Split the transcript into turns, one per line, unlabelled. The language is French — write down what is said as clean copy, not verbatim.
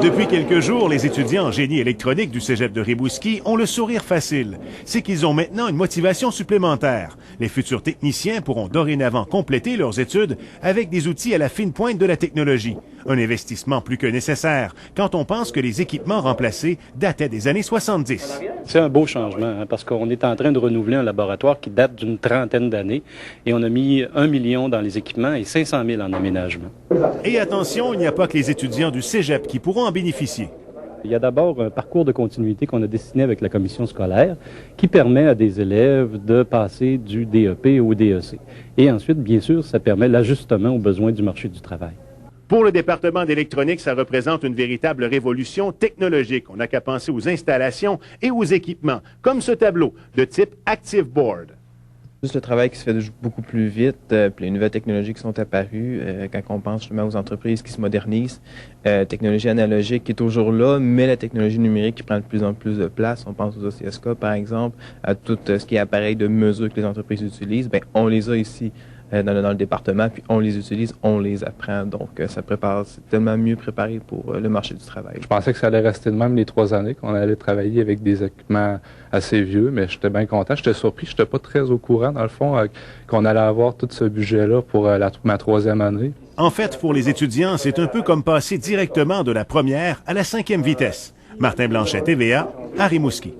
Depuis quelques jours, les étudiants en génie électronique du cégep de Rimouski ont le sourire facile. C'est qu'ils ont maintenant une motivation supplémentaire. Les futurs techniciens pourront dorénavant compléter leurs études avec des outils à la fine pointe de la technologie. Un investissement plus que nécessaire quand on pense que les équipements remplacés dataient des années 70.
C'est un beau changement parce qu'on est en train de renouveler un laboratoire qui date d'une trentaine d'années et on a mis 1 million dans les équipements et 500 000 en aménagement.
Et attention, il n'y a pas que les étudiants du cégep qui pourront en bénéficier.
Il y a d'abord un parcours de continuité qu'on a dessiné avec la commission scolaire qui permet à des élèves de passer du DEP au DEC. Et ensuite, bien sûr, ça permet l'ajustement aux besoins du marché du travail.
Pour le département d'électronique, ça représente une véritable révolution technologique. On n'a qu'à penser aux installations et aux équipements, comme ce tableau de type Active Board.
Juste le travail qui se fait beaucoup plus vite, puis les nouvelles technologies qui sont apparues, quand on pense justement aux entreprises qui se modernisent, technologie analogique qui est toujours là, mais la technologie numérique qui prend de plus en plus de place. On pense aux OCSK par exemple, à tout ce qui est appareil de mesure que les entreprises utilisent, bien, on les a ici. Dans le département, puis on les utilise, on les apprend. Donc, ça prépare, c'est tellement mieux préparé pour le marché du travail.
Je pensais que ça allait rester de même les 3 années, qu'on allait travailler avec des équipements assez vieux, mais j'étais bien content. J'étais surpris, je n'étais pas très au courant, dans le fond, qu'on allait avoir tout ce budget-là pour ma 3e année.
En fait, pour les étudiants, c'est un peu comme passer directement de la première à la 5e vitesse. Martin Blanchet, TVA, à Rimouski.